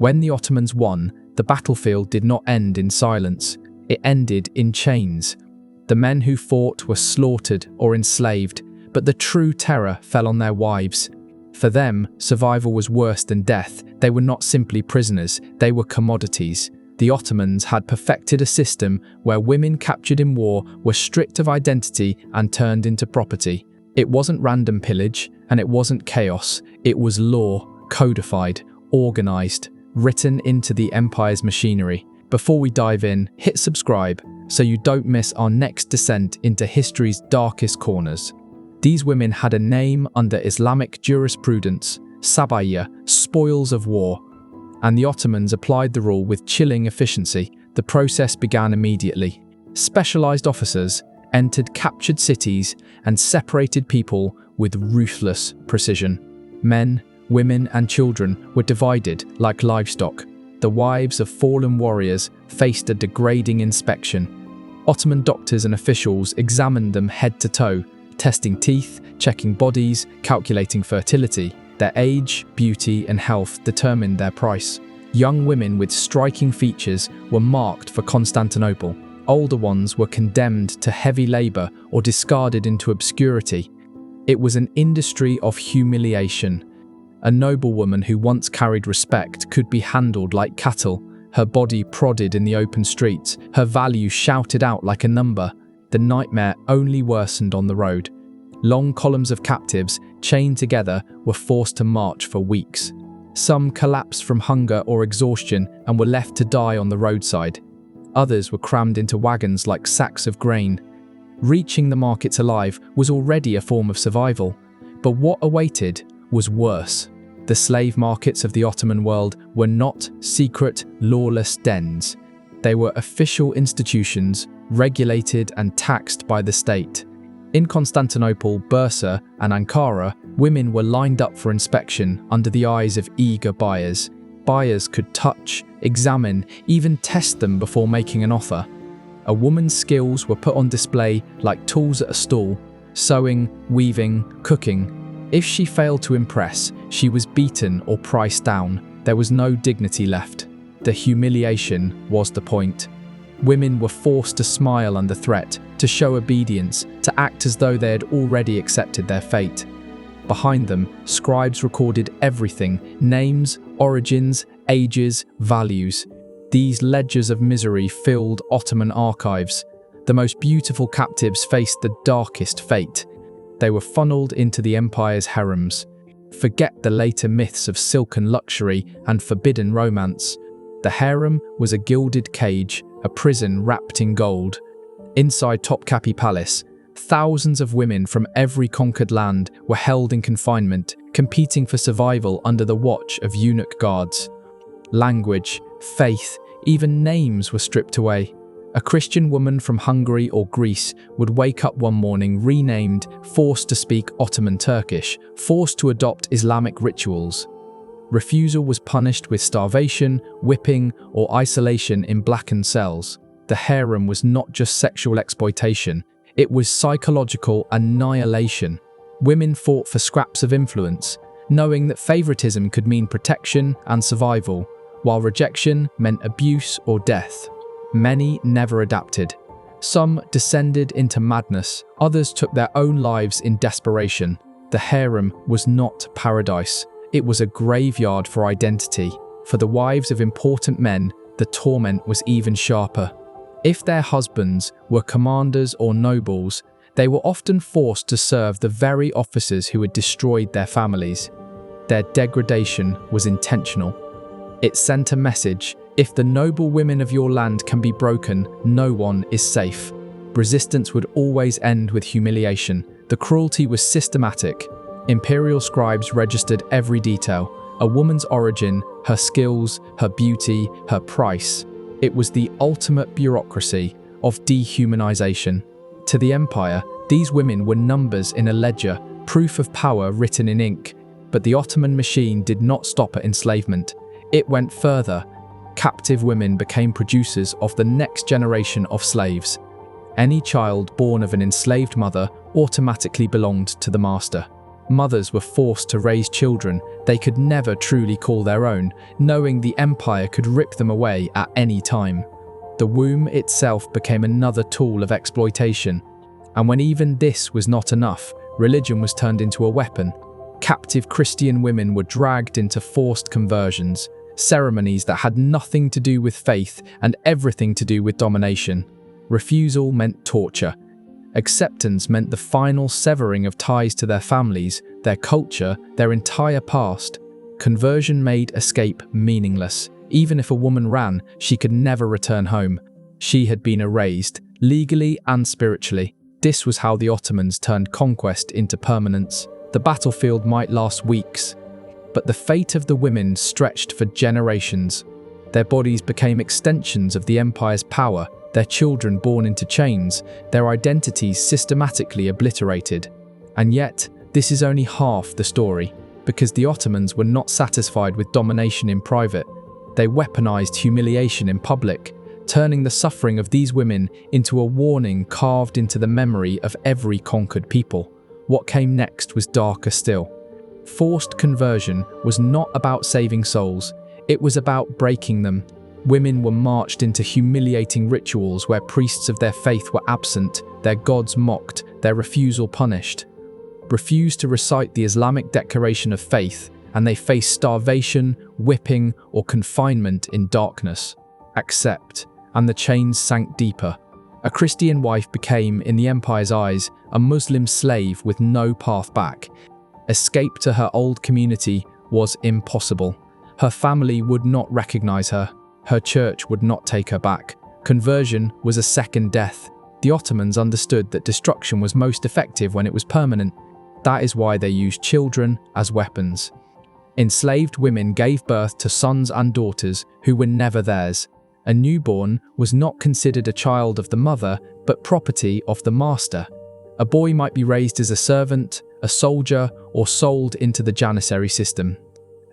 When the Ottomans won, the battlefield did not end in silence. It ended in chains. The men who fought were slaughtered or enslaved, but the true terror fell on their wives. For them, survival was worse than death. They were not simply prisoners, they were commodities. The Ottomans had perfected a system where women captured in war were stripped of identity and turned into property. It wasn't random pillage, and it wasn't chaos. It was law, codified, organized, written into the empire's machinery. Before we dive in, hit subscribe so you don't miss our next descent into history's darkest corners. These women had a name under Islamic jurisprudence, Sabayya, spoils of war, and the Ottomans applied the rule with chilling efficiency. The process began immediately. Specialized officers entered captured cities and separated people with ruthless precision. Men, women, and children were divided like livestock. The wives of fallen warriors faced a degrading inspection. Ottoman doctors and officials examined them head to toe, testing teeth, checking bodies, calculating fertility. Their age, beauty, and health determined their price. Young women with striking features were marked for Constantinople. Older ones were condemned to heavy labor or discarded into obscurity. It was an industry of humiliation. A noblewoman who once carried respect could be handled like cattle, her body prodded in the open streets, her value shouted out like a number. The nightmare only worsened on the road. Long columns of captives, chained together, were forced to march for weeks. Some collapsed from hunger or exhaustion and were left to die on the roadside. Others were crammed into wagons like sacks of grain. Reaching the markets alive was already a form of survival, but what awaited was worse. The slave markets of the Ottoman world were not secret, lawless dens. They were official institutions, regulated and taxed by the state. In Constantinople, Bursa, and Ankara, women were lined up for inspection under the eyes of eager buyers. Buyers could touch, examine, even test them before making an offer. A woman's skills were put on display like tools at a stall, sewing, weaving, cooking. If she failed to impress, she was beaten or priced down. There was no dignity left. The humiliation was the point. Women were forced to smile under threat, to show obedience, to act as though they had already accepted their fate. Behind them, scribes recorded everything: names, origins, ages, values. These ledgers of misery filled Ottoman archives. The most beautiful captives faced the darkest fate. They were funneled into the empire's harems. Forget the later myths of silken luxury and forbidden romance. The harem was a gilded cage, a prison wrapped in gold. Inside Topkapi Palace, thousands of women from every conquered land were held in confinement, competing for survival under the watch of eunuch guards. Language, faith, even names were stripped away. A Christian woman from Hungary or Greece would wake up one morning renamed, forced to speak Ottoman Turkish, forced to adopt Islamic rituals. Refusal was punished with starvation, whipping, or isolation in blackened cells. The harem was not just sexual exploitation, it was psychological annihilation. Women fought for scraps of influence, knowing that favoritism could mean protection and survival, while rejection meant abuse or death. Many never adapted. Some descended into madness, others took their own lives in desperation. The harem was not paradise. It was a graveyard for identity. For the wives of important men, the torment was even sharper. If their husbands were commanders or nobles, they were often forced to serve the very officers who had destroyed their families. Their degradation was intentional. It sent a message: if the noble women of your land can be broken, no one is safe. Resistance would always end with humiliation. The cruelty was systematic. Imperial scribes registered every detail: a woman's origin, her skills, her beauty, her price. It was the ultimate bureaucracy of dehumanization. To the empire, these women were numbers in a ledger, proof of power written in ink. But the Ottoman machine did not stop at enslavement. It went further. Captive women became producers of the next generation of slaves. Any child born of an enslaved mother automatically belonged to the master. Mothers were forced to raise children they could never truly call their own, knowing the empire could rip them away at any time. The womb itself became another tool of exploitation. And when even this was not enough, religion was turned into a weapon. Captive Christian women were dragged into forced conversions, ceremonies that had nothing to do with faith and everything to do with domination. Refusal meant torture. Acceptance meant the final severing of ties to their families, their culture, their entire past. Conversion made escape meaningless. Even if a woman ran, she could never return home. She had been erased, legally and spiritually. This was how the Ottomans turned conquest into permanence. The battlefield might last weeks, but the fate of the women stretched for generations. Their bodies became extensions of the empire's power, their children born into chains, their identities systematically obliterated. And yet, this is only half the story, because the Ottomans were not satisfied with domination in private. They weaponized humiliation in public, turning the suffering of these women into a warning carved into the memory of every conquered people. What came next was darker still. Forced conversion was not about saving souls, it was about breaking them. Women were marched into humiliating rituals where priests of their faith were absent, their gods mocked, their refusal punished. Refused to recite the Islamic declaration of faith, and they faced starvation, whipping, or confinement in darkness. Accept, and the chains sank deeper. A Christian wife became, in the empire's eyes, a Muslim slave with no path back. Escape to her old community was impossible. Her family would not recognize her. Her church would not take her back. Conversion was a second death. The Ottomans understood that destruction was most effective when it was permanent. That is why they used children as weapons. Enslaved women gave birth to sons and daughters who were never theirs. A newborn was not considered a child of the mother, but property of the master. A boy might be raised as a servant, a soldier, or sold into the janissary system.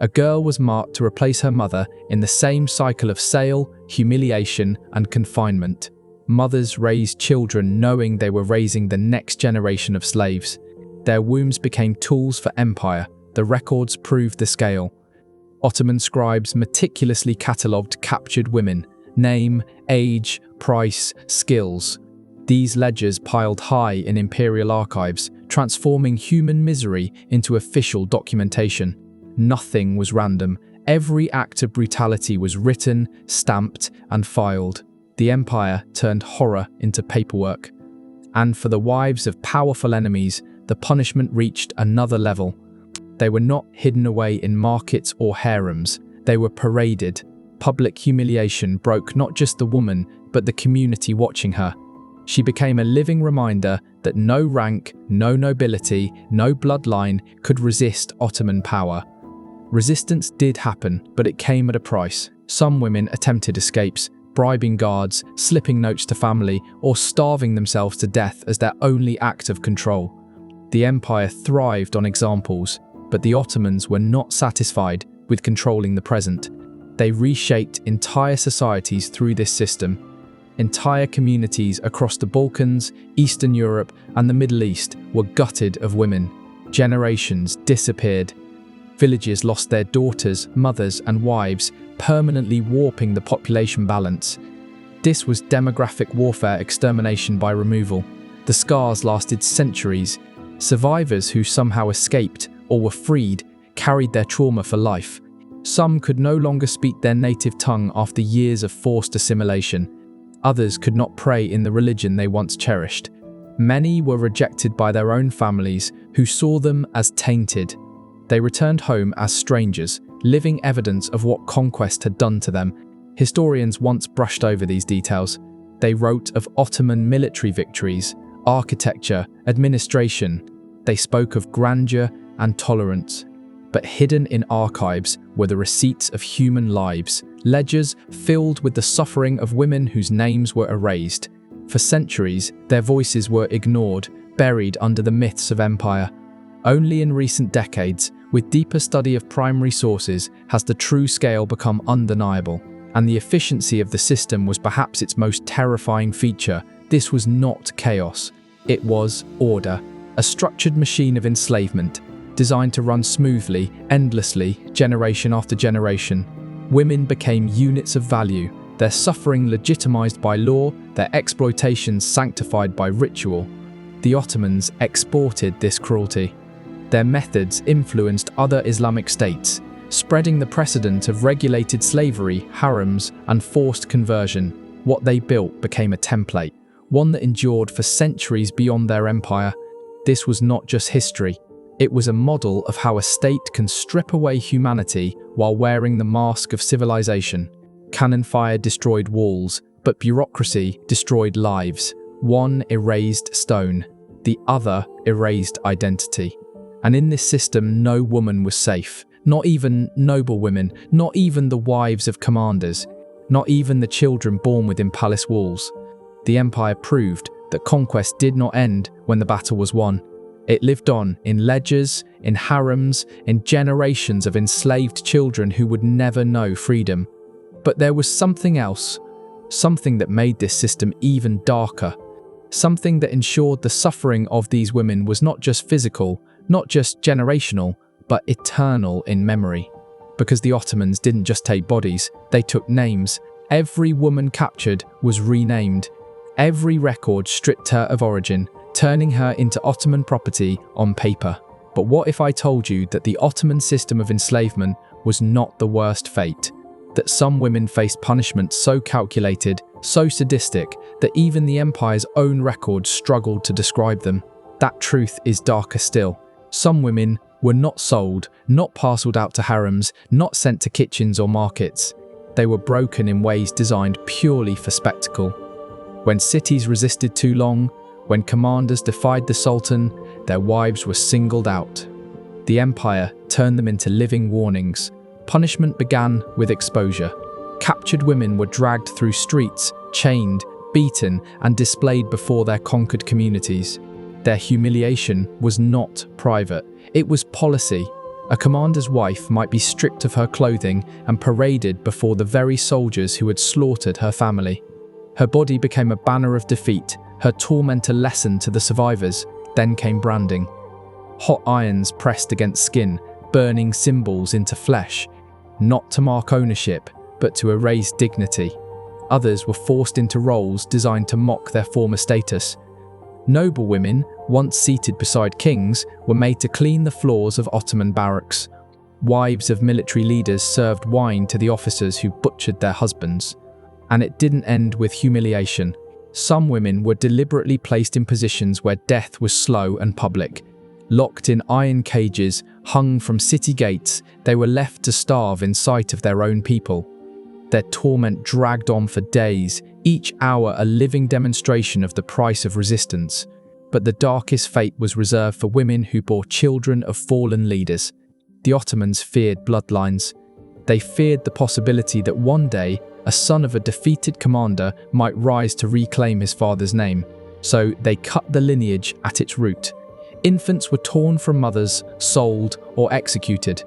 A girl was marked to replace her mother in the same cycle of sale, humiliation, and confinement. Mothers raised children knowing they were raising the next generation of slaves. Their wombs became tools for empire. The records proved the scale. Ottoman scribes meticulously catalogued captured women: name, age, price, skills. These ledgers piled high in imperial archives, transforming human misery into official documentation. Nothing was random. Every act of brutality was written, stamped, and filed. The empire turned horror into paperwork. And for the wives of powerful enemies, the punishment reached another level. They were not hidden away in markets or harems. They were paraded. Public humiliation broke not just the woman, but the community watching her. She became a living reminder that no rank, no nobility, no bloodline could resist Ottoman power. Resistance did happen, but it came at a price. Some women attempted escapes, bribing guards, slipping notes to family, or starving themselves to death as their only act of control. The empire thrived on examples, but the Ottomans were not satisfied with controlling the present. They reshaped entire societies through this system. Entire communities across the Balkans, Eastern Europe, and the Middle East were gutted of women. Generations disappeared. Villages lost their daughters, mothers, and wives, permanently warping the population balance. This was demographic warfare, extermination by removal. The scars lasted centuries. Survivors who somehow escaped or were freed carried their trauma for life. Some could no longer speak their native tongue after years of forced assimilation. Others could not pray in the religion they once cherished. Many were rejected by their own families, who saw them as tainted. They returned home as strangers, living evidence of what conquest had done to them. Historians once brushed over these details. They wrote of Ottoman military victories, architecture, administration. They spoke of grandeur and tolerance. But hidden in archives were the receipts of human lives, ledgers filled with the suffering of women whose names were erased. For centuries, their voices were ignored, buried under the myths of empire. Only in recent decades, with deeper study of primary sources, has the true scale become undeniable. And the efficiency of the system was perhaps its most terrifying feature. This was not chaos. It was order, a structured machine of enslavement. designed to run smoothly, endlessly, generation after generation. Women became units of value, their suffering legitimized by law, their exploitation sanctified by ritual. The Ottomans exported this cruelty. Their methods influenced other Islamic states, spreading the precedent of regulated slavery, harems, and forced conversion. What they built became a template, one that endured for centuries beyond their empire. This was not just history. It was a model of how a state can strip away humanity while wearing the mask of civilization. Cannon fire destroyed walls, but bureaucracy destroyed lives. One erased stone, the other erased identity. And in this system, no woman was safe. Not even noble women, not even the wives of commanders, not even the children born within palace walls. The empire proved that conquest did not end when the battle was won. It lived on in ledgers, in harems, in generations of enslaved children who would never know freedom. But there was something else, something that made this system even darker, something that ensured the suffering of these women was not just physical, not just generational, but eternal in memory. Because the Ottomans didn't just take bodies, they took names. Every woman captured was renamed. Every record stripped her of origin, turning her into Ottoman property on paper. But what if I told you that the Ottoman system of enslavement was not the worst fate? That some women faced punishment so calculated, so sadistic, that even the empire's own records struggled to describe them? That truth is darker still. Some women were not sold, not parceled out to harems, not sent to kitchens or markets. They were broken in ways designed purely for spectacle. When cities resisted too long, when commanders defied the Sultan, their wives were singled out. The empire turned them into living warnings. Punishment began with exposure. Captured women were dragged through streets, chained, beaten, and displayed before their conquered communities. Their humiliation was not private, it was policy. A commander's wife might be stripped of her clothing and paraded before the very soldiers who had slaughtered her family. Her body became a banner of defeat, her torment a lesson to the survivors. Then came branding. Hot irons pressed against skin, burning symbols into flesh, not to mark ownership, but to erase dignity. Others were forced into roles designed to mock their former status. Noble women, once seated beside kings, were made to clean the floors of Ottoman barracks. Wives of military leaders served wine to the officers who butchered their husbands. And it didn't end with humiliation. Some women were deliberately placed in positions where death was slow and public. Locked in iron cages, hung from city gates, they were left to starve in sight of their own people. Their torment dragged on for days, each hour a living demonstration of the price of resistance. But the darkest fate was reserved for women who bore children of fallen leaders. The Ottomans feared bloodlines. They feared the possibility that one day, a son of a defeated commander might rise to reclaim his father's name. So they cut the lineage at its root. Infants were torn from mothers, sold, or executed.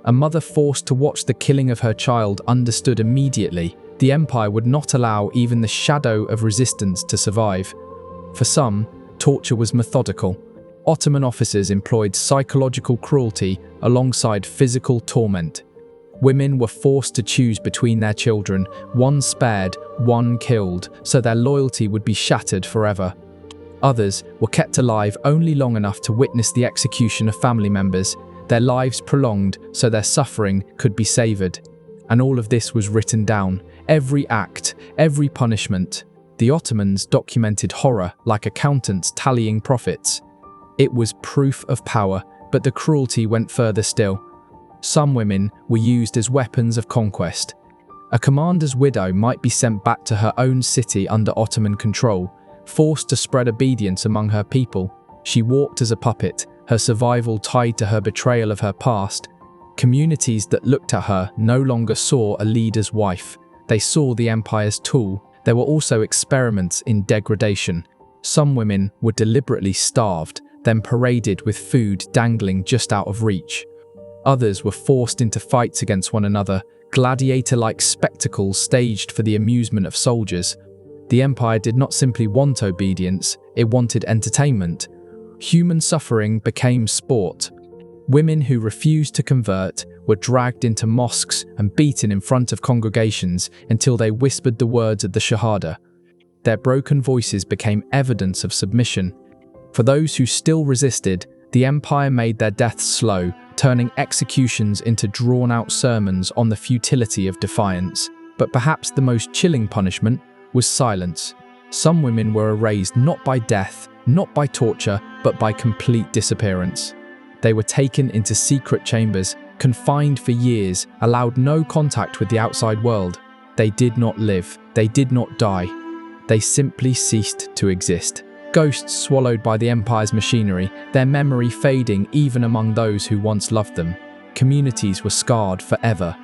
A mother forced to watch the killing of her child understood immediately the empire would not allow even the shadow of resistance to survive. For some, torture was methodical. Ottoman officers employed psychological cruelty alongside physical torment. Women were forced to choose between their children, one spared, one killed, so their loyalty would be shattered forever. Others were kept alive only long enough to witness the execution of family members, their lives prolonged so their suffering could be savoured. And all of this was written down, every act, every punishment. The Ottomans documented horror like accountants tallying profits. It was proof of power, but the cruelty went further still. Some women were used as weapons of conquest. A commander's widow might be sent back to her own city under Ottoman control, forced to spread obedience among her people. She walked as a puppet, her survival tied to her betrayal of her past. Communities that looked at her no longer saw a leader's wife. They saw the empire's tool. There were also experiments in degradation. Some women were deliberately starved, then paraded with food dangling just out of reach. Others were forced into fights against one another, gladiator-like spectacles staged for the amusement of soldiers. The empire did not simply want obedience, it wanted entertainment. Human suffering became sport. Women who refused to convert were dragged into mosques and beaten in front of congregations until they whispered the words of the Shahada. Their broken voices became evidence of submission. For those who still resisted, the empire made their deaths slow, turning executions into drawn-out sermons on the futility of defiance. But perhaps the most chilling punishment was silence. Some women were erased not by death, not by torture, but by complete disappearance. They were taken into secret chambers, confined for years, allowed no contact with the outside world. They did not live, they did not die. They simply ceased to exist. Ghosts swallowed by the empire's machinery, their memory fading even among those who once loved them. Communities were scarred forever.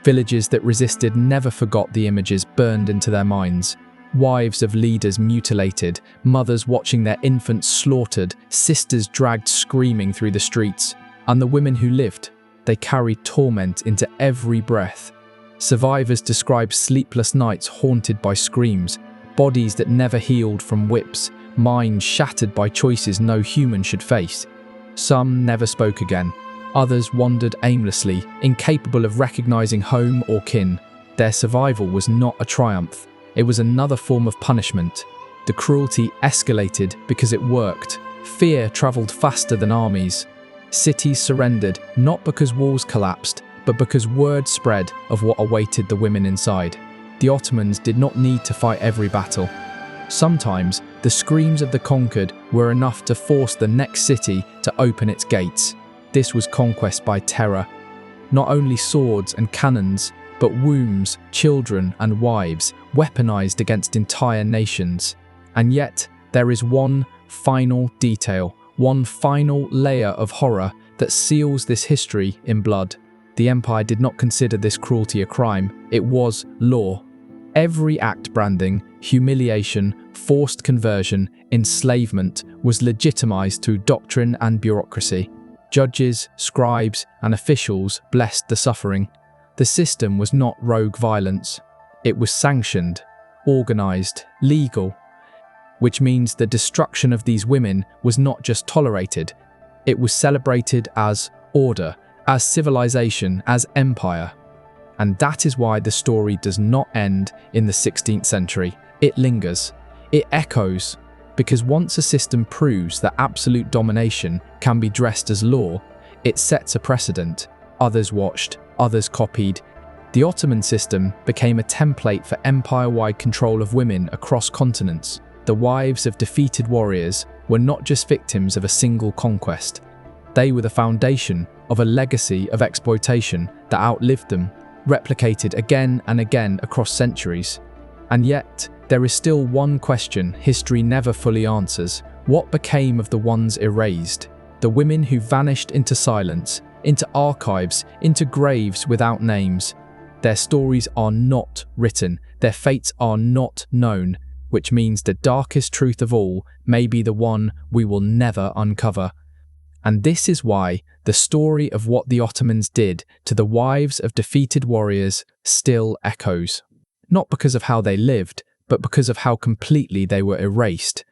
Villages that resisted never forgot the images burned into their minds. Wives of leaders mutilated, mothers watching their infants slaughtered, sisters dragged screaming through the streets. And the women who lived, they carried torment into every breath. Survivors described sleepless nights haunted by screams, bodies that never healed from whips, minds shattered by choices no human should face. Some never spoke again. Others wandered aimlessly, incapable of recognizing home or kin. Their survival was not a triumph. It was another form of punishment. The cruelty escalated because it worked. Fear traveled faster than armies. Cities surrendered, not because walls collapsed, but because word spread of what awaited the women inside. The Ottomans did not need to fight every battle. Sometimes, the screams of the conquered were enough to force the next city to open its gates. This was conquest by terror. Not only swords and cannons, but wombs, children and wives, weaponized against entire nations. And yet, there is one final detail, one final layer of horror that seals this history in blood. The empire did not consider this cruelty a crime, it was law. Every act branding, humiliation, forced conversion, enslavement was legitimized through doctrine and bureaucracy. Judges, scribes, and officials blessed the suffering. The system was not rogue violence. It was sanctioned, organized, legal, which means the destruction of these women was not just tolerated, it was celebrated as order, as civilization, as empire. And that is why the story does not end in the 16th century. It lingers. It echoes. Because once a system proves that absolute domination can be dressed as law, it sets a precedent. Others watched, others copied. The Ottoman system became a template for empire-wide control of women across continents. The wives of defeated warriors were not just victims of a single conquest. They were the foundation of a legacy of exploitation that outlived them, replicated again and again across centuries. And yet, there is still one question history never fully answers. What became of the ones erased? The women who vanished into silence, into archives, into graves without names. Their stories are not written, their fates are not known, which means the darkest truth of all may be the one we will never uncover. And this is why the story of what the Ottomans did to the wives of defeated warriors still echoes. Not because of how they lived, but because of how completely they were erased.